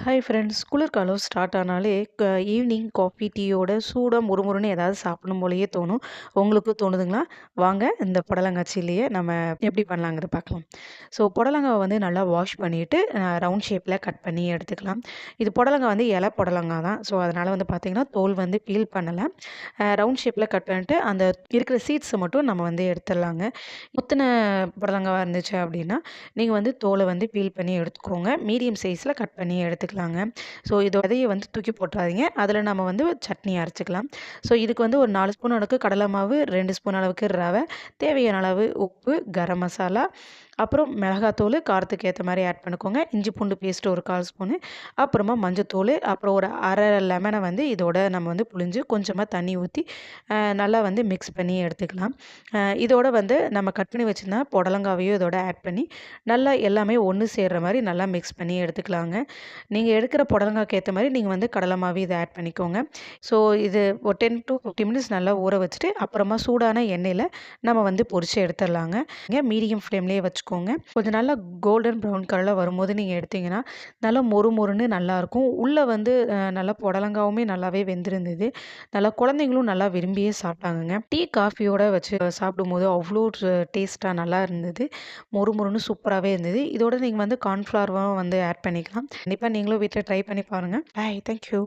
Hi friends, குளிர்காலம் start ஆனாலே evening coffee, டீயோட சூடா மொறுமொறுன்னு ஏதாவது சாப்பிடணும் போலயே தோணும். உங்களுக்கும் தோணுதுங்களா? வாங்க இந்த புடலங்காய் சில்லிய நம்ம எப்படி பண்ணலாங்கிறத பார்க்கலாம். ஸோ புடலங்காவ வந்து நல்லா வாஷ் பண்ணிட்டு ரவுண்ட் ஷேப்ல கட் பண்ணி எடுத்துக்கலாம். இது புடலங்காய் வந்து இலை புடலங்காய் தான். ஸோ அதனால வந்து பார்த்தீங்கன்னா, தோல் வந்து பீல் பண்ணல. ரவுண்ட் ஷேப்ல கட் பண்ணிட்டு அந்த இருக்கிற சீட்ஸ மட்டும் நம்ம வந்து எடுத்துடலாங்க. முத்துன புடலங்காவா இருந்துச்சு அப்படின்னா, நீங்க வந்து தோல வந்து பீல் பண்ணி எடுத்துக்கோங்க. மீடியம் சைஸ்ல கட் பண்ணி எடுத்துக்கலாங்க. ஸோ இதோட விதைய வந்து தூக்கி போட்டுறாதீங்க. அதில நம்ம வந்து சட்னி அரைச்சுக்கலாம். ஸோ இதுக்கு வந்து ஒரு 4 ஸ்பூன் அளவுக்கு கடலை மாவு, 2 ஸ்பூன் அளவுக்கு ரவை, தேவையான அளவு உப்பு, கரம் மசாலா, அப்புறம் மிளகாத்தூளு காரத்துக்கு ஏத்த மாரி ஆட் பண்ணிக்கோங்க. இஞ்சி பூண்டு பேஸ்ட் ஒரு 1/4 ஸ்பூனு, அப்புறமா மஞ்சத்தூளு, அப்புறம் ஒரு 1/2 லெமன வந்து இதோட நம்ம வந்து புழிஞ்சு கொஞ்சமா தண்ணி ஊத்தி நல்லா வந்து மிக்ஸ் பண்ணி எடுத்துக்கலாம். இதோட வந்து நம்ம கட் பண்ணி வச்சிருந்த புடலங்காவையும் இதோட ஆட் பண்ணி நல்லா எல்லாமே ஒண்ணு சேர்ற மாரி நல்லா மிக்ஸ் பண்ணி எடுத்துக்கலாங்க. நீங்க எடுக்கிற புடலங்காய்க்கு ஏத்த மாரி நீங்க வந்து கடலை மாவு இத ஆட் பண்ணிக்கோங்க. ஸோ இது ஒரு 10 to 15 மினிட்ஸ் நல்லா ஊற வச்சுட்டு, அப்புறமா சூடான எண்ணெயில நம்ம வந்து பொரிச்சு எடுத்துடலாங்க. மீடியம் ஃப்ளேம்லயே வச்சுக்கோங்க. கொஞ்சம் நல்லா கோல்டன் ப்ரவுன் கலர்ல வரும்போது நீங்க எடுத்தீங்கன்னா, நல்லா மொறு மொறுன்னு நல்லாயிருக்கும். உள்ள வந்து நல்லா புடலங்காவுமே நல்லாவே வெந்திருந்தது. நல்லா குழந்தைங்களும் நல்லா விரும்பியே சாப்பிட்டாங்கங்க. டீ, காஃபியோட வச்சு சாப்பிடும்போது அவ்ளோ டேஸ்ட்டா நல்லா இருந்தது. மொறு மொறுன்னு சூப்பராவே இருந்தது. இதோட நீங்க வந்து கார்ன்ஃப்ளவரும் வந்து ஆட் பண்ணிக்கலாம். கண்டிப்பா நீங்களும் வீட்ல ட்ரை பண்ணி பாருங்க. பாய். Thank you.